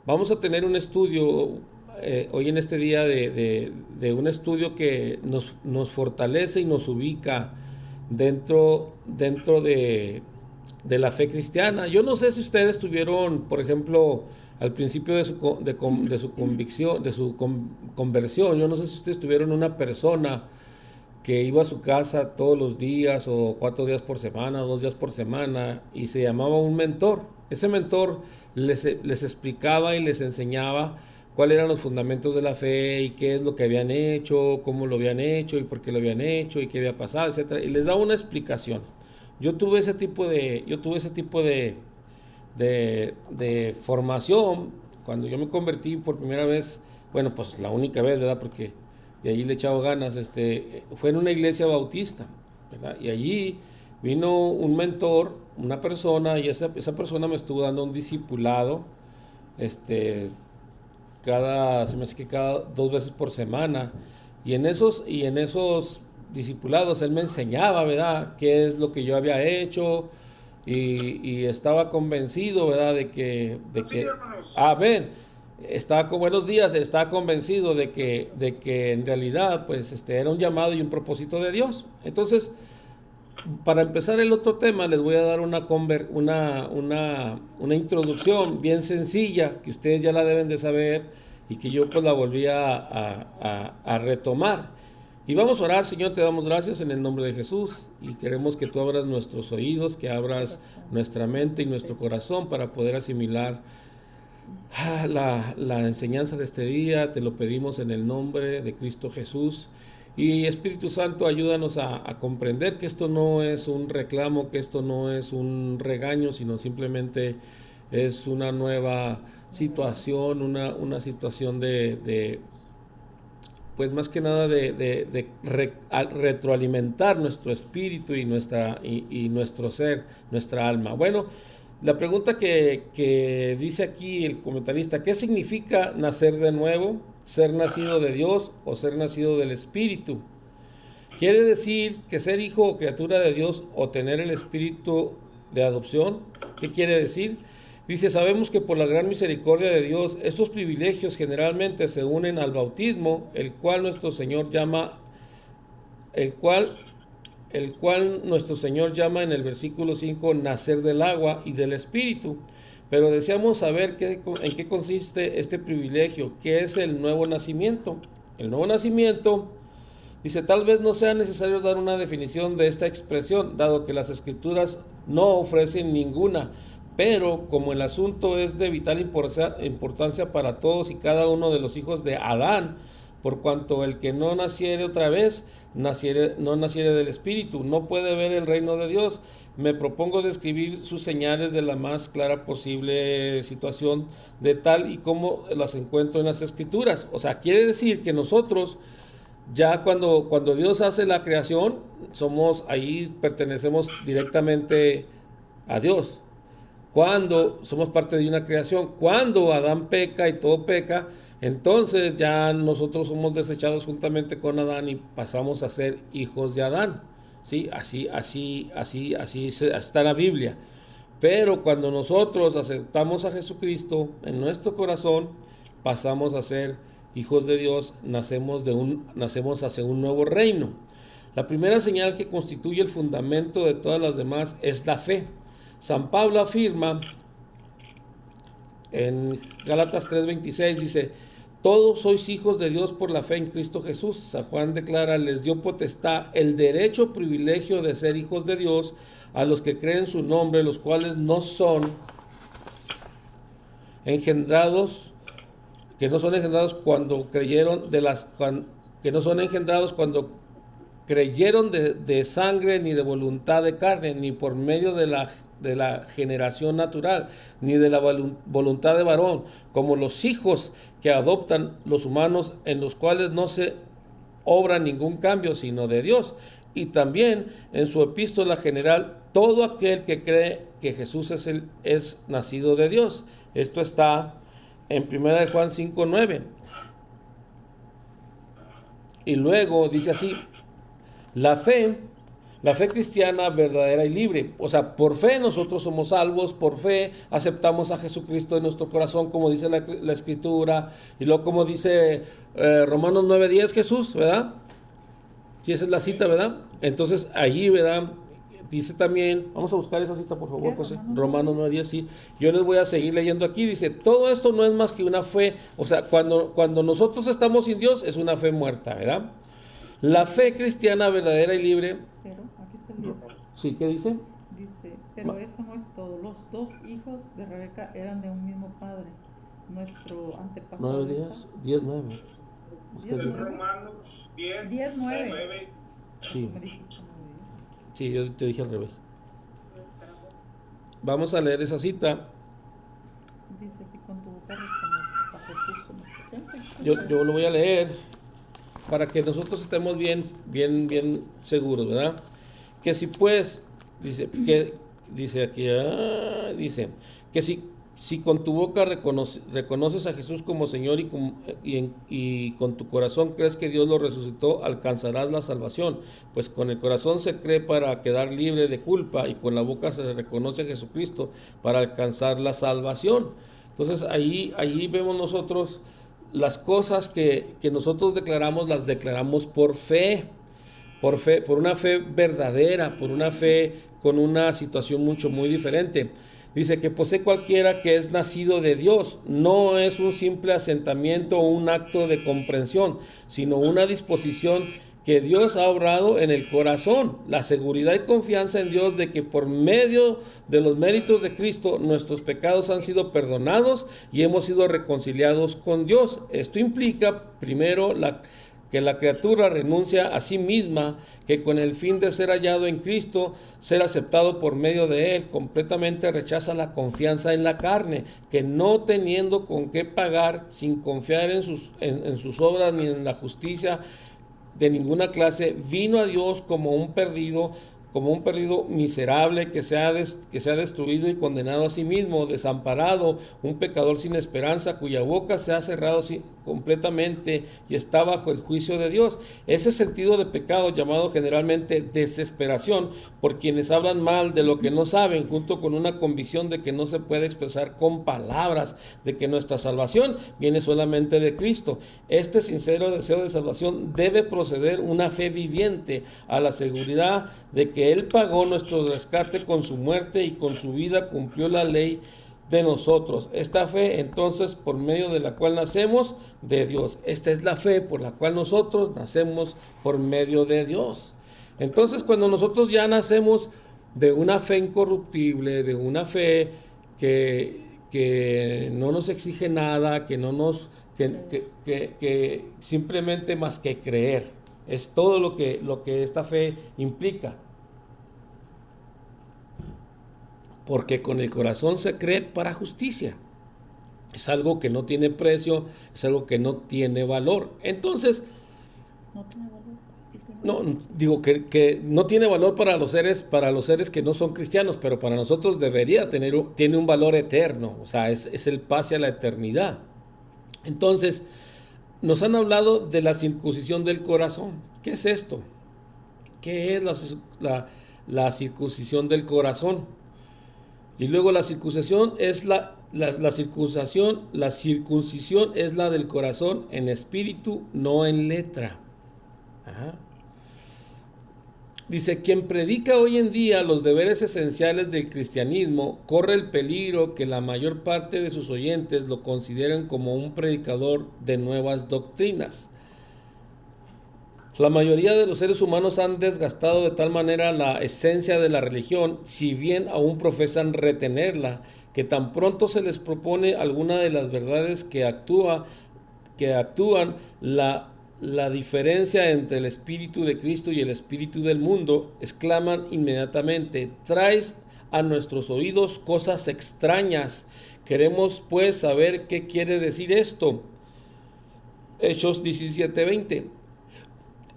Vamos a tener un estudio hoy en este día de un estudio que nos fortalece y nos ubica dentro de la fe cristiana. Yo no sé si ustedes tuvieron, por ejemplo, al principio de su convicción, conversión, yo no sé si ustedes tuvieron una persona que iba a su casa todos los días o 4 días por semana o 2 días por semana y se llamaba un mentor. Ese mentor les explicaba y les enseñaba cuáles eran los fundamentos de la fe y qué es lo que habían hecho, cómo lo habían hecho y por qué lo habían hecho y qué había pasado, etcétera. Y les daba una explicación. Yo tuve ese tipo de formación cuando yo me convertí por primera vez, bueno, pues la única vez, ¿verdad? Porque de allí le he echado ganas, fue en una iglesia bautista, ¿verdad? Y allí vino un mentor, una persona, y esa persona me estuvo dando un discipulado, este, se me hace que cada 2 veces por semana, y en esos discipulados él me enseñaba, ¿verdad?, qué es lo que yo había hecho, y estaba convencido, ¿verdad?, ven, estaba con buenos días, estaba convencido de que en realidad, pues, era un llamado y un propósito de Dios. Entonces, para empezar el otro tema, les voy a dar una introducción bien sencilla que ustedes ya la deben de saber y que yo pues la volví a retomar. Y vamos a orar. Señor, te damos gracias en el nombre de Jesús y queremos que tú abras nuestros oídos, que abras nuestra mente y nuestro corazón para poder asimilar la enseñanza de este día. Te lo pedimos en el nombre de Cristo Jesús. Y Espíritu Santo, ayúdanos a comprender que esto no es un reclamo, que esto no es un regaño, sino simplemente es una nueva situación, una situación pues más que nada retroalimentar nuestro espíritu y nuestro ser, nuestra alma. Bueno, la pregunta que dice aquí el comentarista: ¿qué significa nacer de nuevo? ¿Ser nacido de Dios o ser nacido del Espíritu? ¿Quiere decir que ser hijo o criatura de Dios o tener el espíritu de adopción? ¿Qué quiere decir? Dice: sabemos que por la gran misericordia de Dios, estos privilegios generalmente se unen al bautismo, el cual nuestro Señor llama en el versículo 5 nacer del agua y del Espíritu. Pero deseamos saber en qué consiste este privilegio, qué es el nuevo nacimiento. El nuevo nacimiento, dice, tal vez no sea necesario dar una definición de esta expresión, dado que las escrituras no ofrecen ninguna, pero como el asunto es de vital importancia para todos y cada uno de los hijos de Adán, por cuanto el que no naciere otra vez, no naciere del Espíritu, no puede ver el reino de Dios. Me propongo describir sus señales de la más clara posible situación, de tal y como las encuentro en las Escrituras. O sea, quiere decir que nosotros, ya cuando Dios hace la creación, ahí pertenecemos directamente a Dios. Cuando somos parte de una creación, cuando Adán peca y todo peca, entonces ya nosotros somos desechados juntamente con Adán y pasamos a ser hijos de Adán. ¿Sí? Así está la Biblia. Pero cuando nosotros aceptamos a Jesucristo en nuestro corazón, pasamos a ser hijos de Dios, nacemos hacia un nuevo reino. La primera señal que constituye el fundamento de todas las demás es la fe. San Pablo afirma en Gálatas 3:26, dice: todos sois hijos de Dios por la fe en Cristo Jesús. San Juan declara: les dio potestad, el derecho, privilegio de ser hijos de Dios a los que creen su nombre, los cuales no son engendrados, que no son engendrados cuando creyeron que no son engendrados cuando creyeron de sangre, ni de voluntad de carne, ni por medio de la generación natural, ni de la voluntad de varón, como los hijos que adoptan los humanos, en los cuales no se obra ningún cambio, sino de Dios. Y también en su epístola general: todo aquel que cree que Jesús es nacido de Dios. Esto está en 1 Juan 5:9. Y luego dice así: la fe La fe cristiana verdadera y libre. O sea, por fe nosotros somos salvos, por fe aceptamos a Jesucristo en nuestro corazón, como dice la Escritura, y luego como dice Romanos 9:10, Jesús, ¿verdad? Si esa es la cita, ¿verdad? Entonces allí, ¿verdad? Dice también, vamos a buscar esa cita por favor, José. Romanos 9:10, sí. Yo les voy a seguir leyendo aquí. Dice, todo esto no es más que una fe. O sea, cuando nosotros estamos sin Dios, es una fe muerta, ¿verdad? La fe cristiana verdadera y libre. Pero, aquí está el 10. Sí, ¿qué dice? Dice, pero eso no es todo. Los dos hijos de Rebeca eran de un mismo padre. Nuestro antepasado 9, 10, Isaac. 10, 9. Es Romanos 10, 10, 9. 9. Sí, Me dijiste 9, sí, yo te dije al revés. Vamos a leer esa cita. dice, si con tu boca reconoces a Jesús como Yo lo voy a leer para que nosotros estemos bien seguros, ¿verdad? Que si pues, dice aquí, que si con tu boca reconoces a Jesús como Señor y con tu corazón crees que Dios lo resucitó, alcanzarás la salvación. Pues con el corazón se cree para quedar libre de culpa y con la boca se reconoce a Jesucristo para alcanzar la salvación. Entonces ahí vemos nosotros las cosas que nosotros declaramos, las declaramos por fe, por una fe verdadera, por una fe con una situación muy diferente. Dice que posee cualquiera que es nacido de Dios. No es un simple asentamiento o un acto de comprensión, sino una disposición que Dios ha obrado en el corazón. La seguridad y confianza en Dios de que por medio de los méritos de Cristo nuestros pecados han sido perdonados y hemos sido reconciliados con Dios. Esto implica, primero, que la criatura renuncia a sí misma, que con el fin de ser hallado en Cristo, ser aceptado por medio de Él, completamente rechaza la confianza en la carne, que no teniendo con qué pagar, sin confiar en sus obras ni en la justicia de ninguna clase, vino a Dios como un perdido miserable que se ha destruido y condenado a sí mismo, desamparado, un pecador sin esperanza, cuya boca se ha cerrado completamente y está bajo el juicio de Dios. Ese sentido de pecado, llamado generalmente desesperación, por quienes hablan mal de lo que no saben, junto con una convicción de que no se puede expresar con palabras, de que nuestra salvación viene solamente de Cristo. Este sincero deseo de salvación debe proceder una fe viviente a la seguridad de que Él pagó nuestro rescate con su muerte y con su vida cumplió la ley de nosotros. Esta fe, entonces, por medio de la cual nacemos de Dios. Esta es la fe por la cual nosotros nacemos por medio de Dios. Entonces, cuando nosotros ya nacemos de una fe incorruptible, de una fe que no nos exige nada, que simplemente más que creer, es todo lo que esta fe implica. Porque con el corazón se cree para justicia. Es algo que no tiene precio, es algo que no tiene valor. Entonces, no tiene valor. Sí tiene no, valor. digo que no tiene valor para los seres que no son cristianos, pero para nosotros tiene un valor eterno, o sea, es el pase a la eternidad. Entonces, nos han hablado de la circuncisión del corazón. ¿Qué es esto? ¿Qué es la circuncisión del corazón? Y luego la circuncisión es la circuncisión es la del corazón en espíritu, no en letra. Ajá. Dice, quien predica hoy en día los deberes esenciales del cristianismo corre el peligro que la mayor parte de sus oyentes lo consideren como un predicador de nuevas doctrinas. La mayoría de los seres humanos han desgastado de tal manera la esencia de la religión, si bien aún profesan retenerla, que tan pronto se les propone alguna de las verdades que actúan la diferencia entre el Espíritu de Cristo y el Espíritu del mundo, exclaman inmediatamente, traes a nuestros oídos cosas extrañas. Queremos pues saber qué quiere decir esto. Hechos 17:20.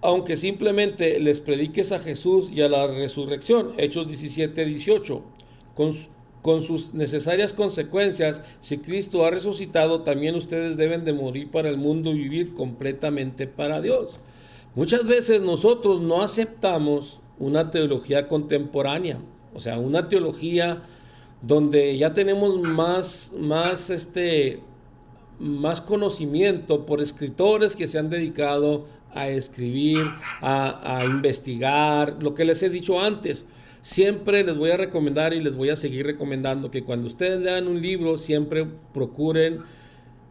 Aunque simplemente les prediques a Jesús y a la resurrección, Hechos 17:18, con sus necesarias consecuencias, si Cristo ha resucitado, también ustedes deben de morir para el mundo y vivir completamente para Dios. Muchas veces nosotros no aceptamos una teología contemporánea, o sea, una teología donde ya tenemos más conocimiento por escritores que se han dedicado a escribir, a investigar, lo que les he dicho antes. Siempre les voy a recomendar y les voy a seguir recomendando que cuando ustedes lean un libro, siempre procuren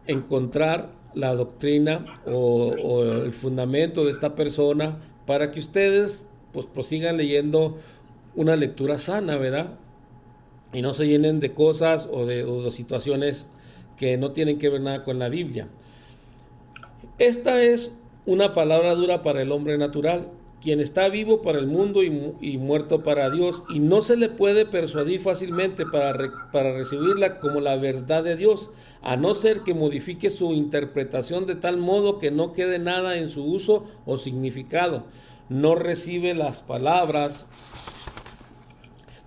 encontrar la doctrina o el fundamento de esta persona para que ustedes pues prosigan leyendo una lectura sana, ¿verdad? Y no se llenen de cosas o de situaciones que no tienen que ver nada con la Biblia. Esta es una palabra dura para el hombre natural, quien está vivo para el mundo y muerto para Dios, y no se le puede persuadir fácilmente para recibirla como la verdad de Dios, a no ser que modifique su interpretación de tal modo que no quede nada en su uso o significado. No recibe las palabras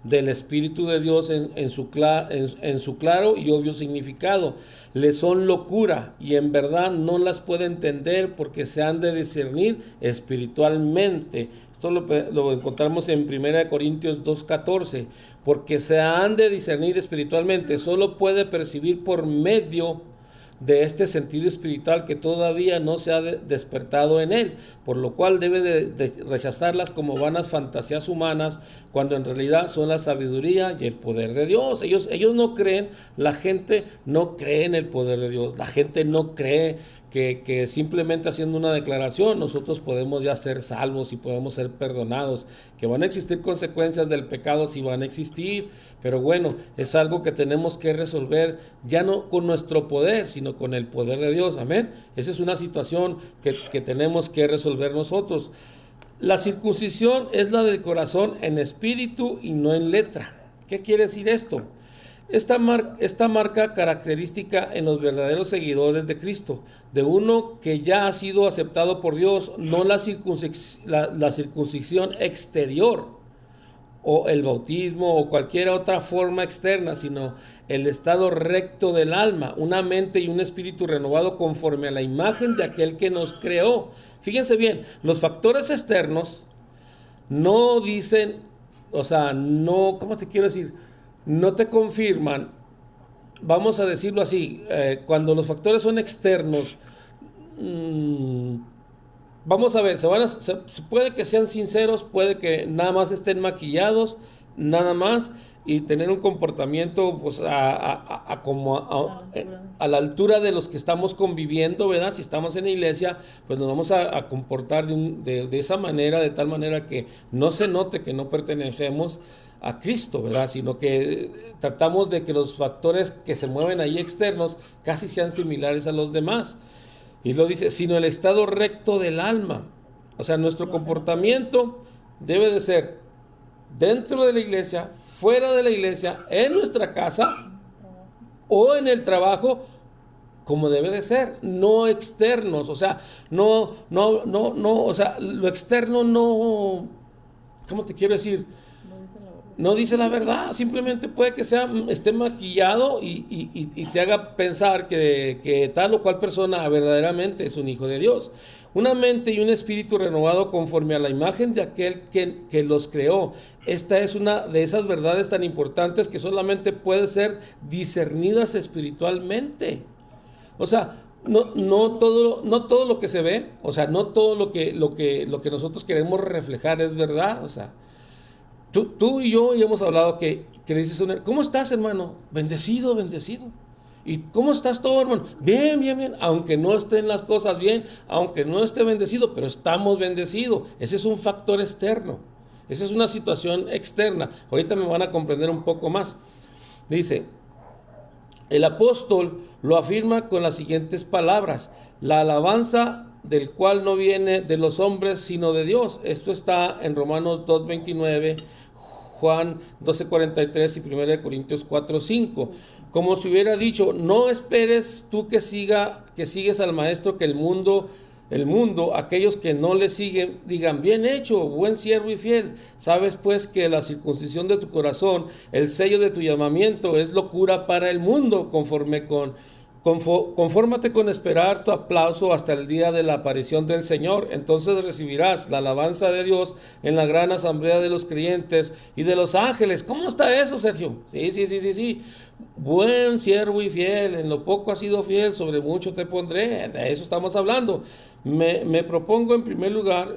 del Espíritu de Dios en su claro y obvio significado. Le son locura y en verdad no las puede entender porque se han de discernir espiritualmente. Esto lo encontramos en 1 Corintios 2:14. Porque se han de discernir espiritualmente, solo puede percibir por medio de este sentido espiritual que todavía no se ha despertado en él, por lo cual debe de rechazarlas como vanas fantasías humanas, cuando en realidad son la sabiduría y el poder de Dios. Ellos no creen, la gente no cree en el poder de Dios, la gente no cree que simplemente haciendo una declaración nosotros podemos ya ser salvos y podemos ser perdonados, que van a existir consecuencias del pecado, sí van a existir, pero bueno, es algo que tenemos que resolver ya no con nuestro poder, sino con el poder de Dios, amén. Esa es una situación que tenemos que resolver nosotros. La circuncisión es la del corazón en espíritu y no en letra. ¿Qué quiere decir esto? Esta marca característica en los verdaderos seguidores de Cristo, de uno que ya ha sido aceptado por Dios, no la circuncisión exterior o el bautismo o cualquier otra forma externa, sino el estado recto del alma, una mente y un espíritu renovado conforme a la imagen de aquel que nos creó. Fíjense bien, los factores externos no dicen, o sea, no, ¿cómo te quiero decir? No te confirman, vamos a decirlo así, cuando los factores son externos, vamos a ver, se puede que sean sinceros, puede que nada más estén maquillados, nada más, y tener un comportamiento pues a la altura de los que estamos conviviendo, ¿verdad? Si estamos en la iglesia, pues nos vamos a comportar de esa manera, de tal manera que no se note que no pertenecemos a Cristo, ¿verdad? Sino que tratamos de que los factores que se mueven ahí externos casi sean similares a los demás. Y lo dice, sino el estado recto del alma. O sea, nuestro comportamiento debe de ser dentro de la iglesia, fuera de la iglesia, en nuestra casa o en el trabajo, como debe de ser, no externos. O sea, no, o sea, lo externo no, ¿cómo te quiero decir? No dice la verdad, simplemente puede que esté maquillado y te haga pensar que tal o cual persona verdaderamente es un hijo de Dios. Una mente y un espíritu renovado conforme a la imagen de aquel que los creó. Esta es una de esas verdades tan importantes que solamente puede ser discernidas espiritualmente. O sea, no todo lo que se ve, o sea, no todo lo que nosotros queremos reflejar es verdad, o sea. Tú y yo ya hemos hablado que le dices, ¿cómo estás, hermano? Bendecido. ¿Y cómo estás todo, hermano? Bien. Aunque no estén las cosas bien, aunque no esté bendecido, pero estamos bendecidos. Ese es un factor externo. Esa es una situación externa. Ahorita me van a comprender un poco más. Dice, el apóstol lo afirma con las siguientes palabras: la alabanza del cual no viene de los hombres, sino de Dios. Esto está en Romanos 2:29, Juan 12:43 y 1 Corintios 4:5. Como si hubiera dicho, no esperes tú que sigues al maestro, que el mundo, aquellos que no le siguen, digan, bien hecho, buen siervo y fiel. Sabes pues que la circuncisión de tu corazón, el sello de tu llamamiento, es locura para el mundo, conforme con Confórmate con esperar tu aplauso hasta el día de la aparición del Señor. Entonces recibirás la alabanza de Dios en la gran asamblea de los creyentes y de los ángeles. ¿Cómo está eso, Sergio? Sí. Buen siervo y fiel, en lo poco has sido fiel, sobre mucho te pondré. De eso estamos hablando. Me propongo en primer lugar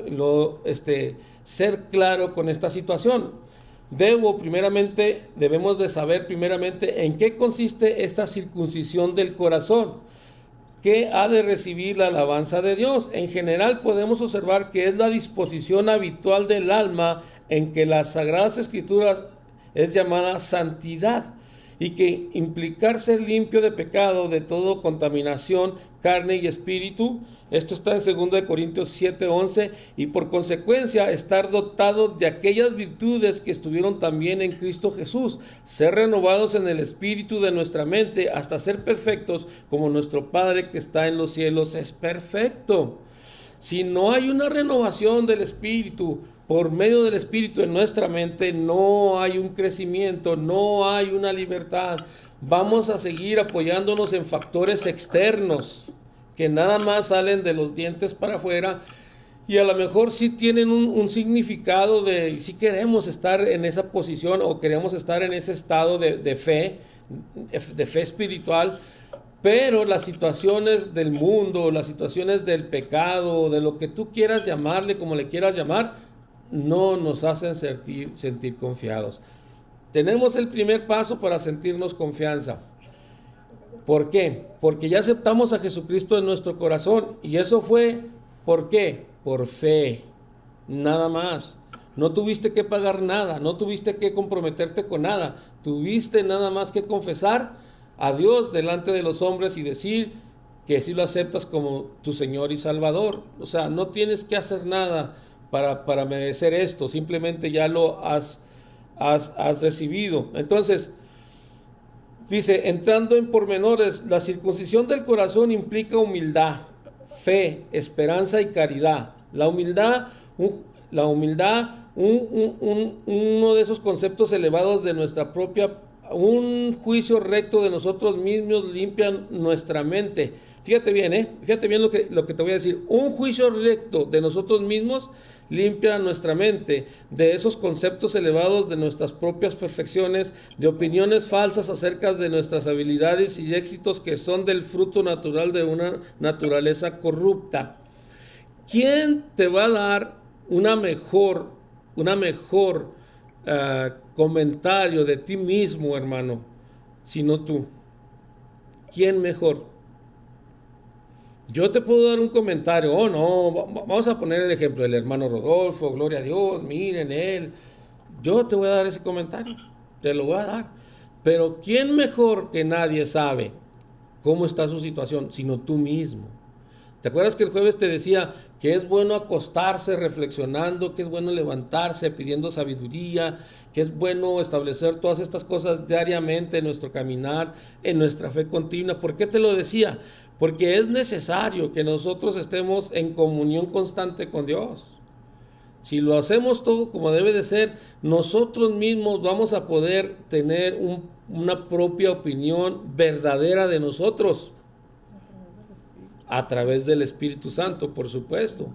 ser claro con esta situación. Debemos de saber primeramente en qué consiste esta circuncisión del corazón, que ha de recibir la alabanza de Dios. En general podemos observar que es la disposición habitual del alma en que las Sagradas Escrituras es llamada santidad, y que implicar ser limpio de pecado, de toda contaminación, carne y espíritu. Esto está en 2 Corintios 7:11, y por consecuencia estar dotado de aquellas virtudes que estuvieron también en Cristo Jesús, ser renovados en el espíritu de nuestra mente hasta ser perfectos como nuestro Padre que está en los cielos es perfecto. Si no hay una renovación del espíritu, por medio del espíritu en nuestra mente, no hay un crecimiento, no hay una libertad. Vamos a seguir apoyándonos en factores externos que nada más salen de los dientes para afuera, y a lo mejor sí tienen un significado de si queremos estar en esa posición o queremos estar en ese estado de fe espiritual. Pero las situaciones del mundo, las situaciones del pecado, de lo que tú quieras llamarle, como le quieras llamar, no nos hacen sentir confiados. Tenemos el primer paso para sentirnos confianza. ¿Por qué? Porque ya aceptamos a Jesucristo en nuestro corazón. Y eso fue, ¿por qué? Por fe, nada más. No tuviste que pagar nada, no tuviste que comprometerte con nada. Tuviste nada más que confesar a Dios delante de los hombres y decir que sí lo aceptas como tu Señor y Salvador. O sea, no tienes que hacer nada para merecer esto, simplemente ya lo has recibido. Entonces, dice, entrando en pormenores, la circuncisión del corazón implica humildad, fe, esperanza y caridad. La humildad, uno de esos conceptos elevados de nuestra propia. Un juicio recto de nosotros mismos limpia nuestra mente. Fíjate bien, lo que te voy a decir. Un juicio recto de nosotros mismos limpia nuestra mente de esos conceptos elevados de nuestras propias perfecciones, de opiniones falsas acerca de nuestras habilidades y éxitos que son del fruto natural de una naturaleza corrupta. ¿Quién te va a dar una mejor comentario de ti mismo, hermano, sino tú? ¿Quién mejor? Yo te puedo dar un comentario, vamos a poner el ejemplo del hermano Rodolfo, gloria a Dios, miren él. Yo te voy a dar ese comentario, te lo voy a dar. Pero ¿quién mejor que nadie sabe cómo está su situación, sino tú mismo? ¿Te acuerdas que el jueves te decía que es bueno acostarse reflexionando, que es bueno levantarse pidiendo sabiduría, que es bueno establecer todas estas cosas diariamente en nuestro caminar, en nuestra fe continua? ¿Por qué te lo decía? Porque es necesario que nosotros estemos en comunión constante con Dios. Si lo hacemos todo como debe de ser, nosotros mismos vamos a poder tener una propia opinión verdadera de nosotros. A través del Espíritu Santo, por supuesto.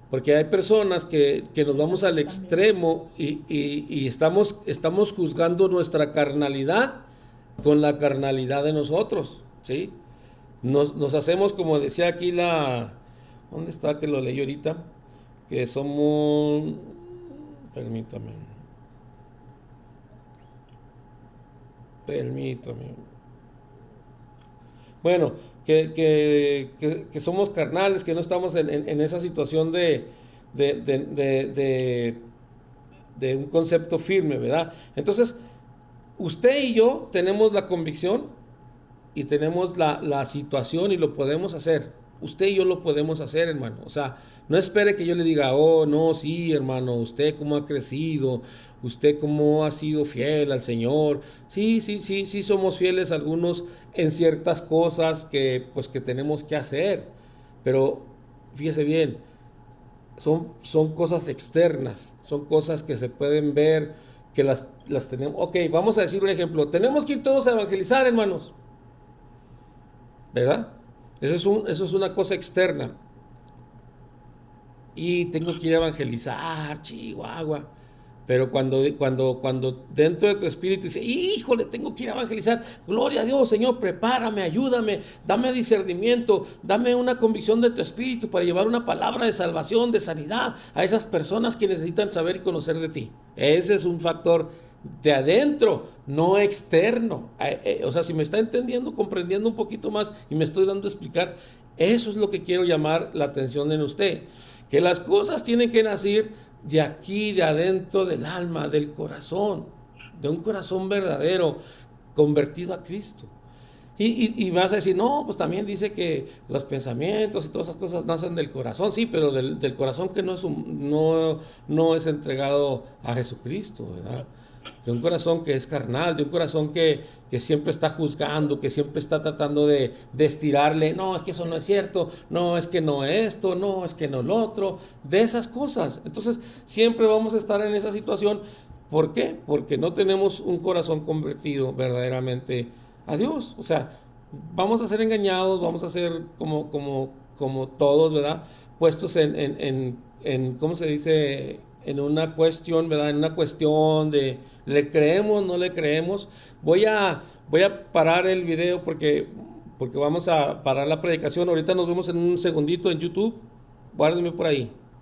Porque hay personas que nos vamos al extremo y estamos juzgando nuestra carnalidad con la carnalidad de nosotros, ¿sí? Nos hacemos, como decía aquí ¿dónde está que lo leí ahorita? Que somos, permítame. Bueno, que somos carnales, que no estamos en esa situación de un concepto firme, ¿verdad? Entonces, usted y yo tenemos la convicción y tenemos la situación y lo podemos hacer. Usted y yo lo podemos hacer, hermano. O sea, no espere que yo le diga, no, sí, hermano, usted cómo ha crecido, usted cómo ha sido fiel al Señor. Sí, somos fieles algunos en ciertas cosas que tenemos que hacer. Pero fíjese bien, son cosas externas, son cosas que se pueden ver, que las tenemos. Ok, vamos a decir un ejemplo. Tenemos que ir todos a evangelizar, hermanos. ¿verdad? Eso es una cosa externa. Y tengo que ir a evangelizar, Chihuahua. Pero cuando dentro de tu espíritu dice, híjole, tengo que ir a evangelizar, gloria a Dios, Señor, prepárame, ayúdame, dame discernimiento, dame una convicción de tu espíritu para llevar una palabra de salvación, de sanidad a esas personas que necesitan saber y conocer de ti. Ese es un factor de adentro, no externo. O sea, si me está entendiendo, comprendiendo un poquito más y me estoy dando a explicar, eso es lo que quiero llamar la atención en usted. Que las cosas tienen que nacer de aquí, de adentro del alma, del corazón, de un corazón verdadero, convertido a Cristo. Y vas a decir, no, pues también dice que los pensamientos y todas esas cosas nacen del corazón, sí, pero del corazón que no es entregado a Jesucristo, ¿verdad? De un corazón que es carnal, de un corazón que siempre está juzgando, que siempre está tratando de estirarle, no, es que eso no es cierto, no, es que no esto, no, es que no lo otro, de esas cosas. Entonces, siempre vamos a estar en esa situación. ¿Por qué? Porque no tenemos un corazón convertido verdaderamente a Dios. O sea, vamos a ser engañados, vamos a ser como todos, ¿verdad? Puestos ¿cómo se dice? En una cuestión, ¿verdad? En una cuestión de ¿le creemos, no le creemos? Voy a parar el video porque vamos a parar la predicación. Ahorita nos vemos en un segundito en YouTube. Guárdenme por ahí.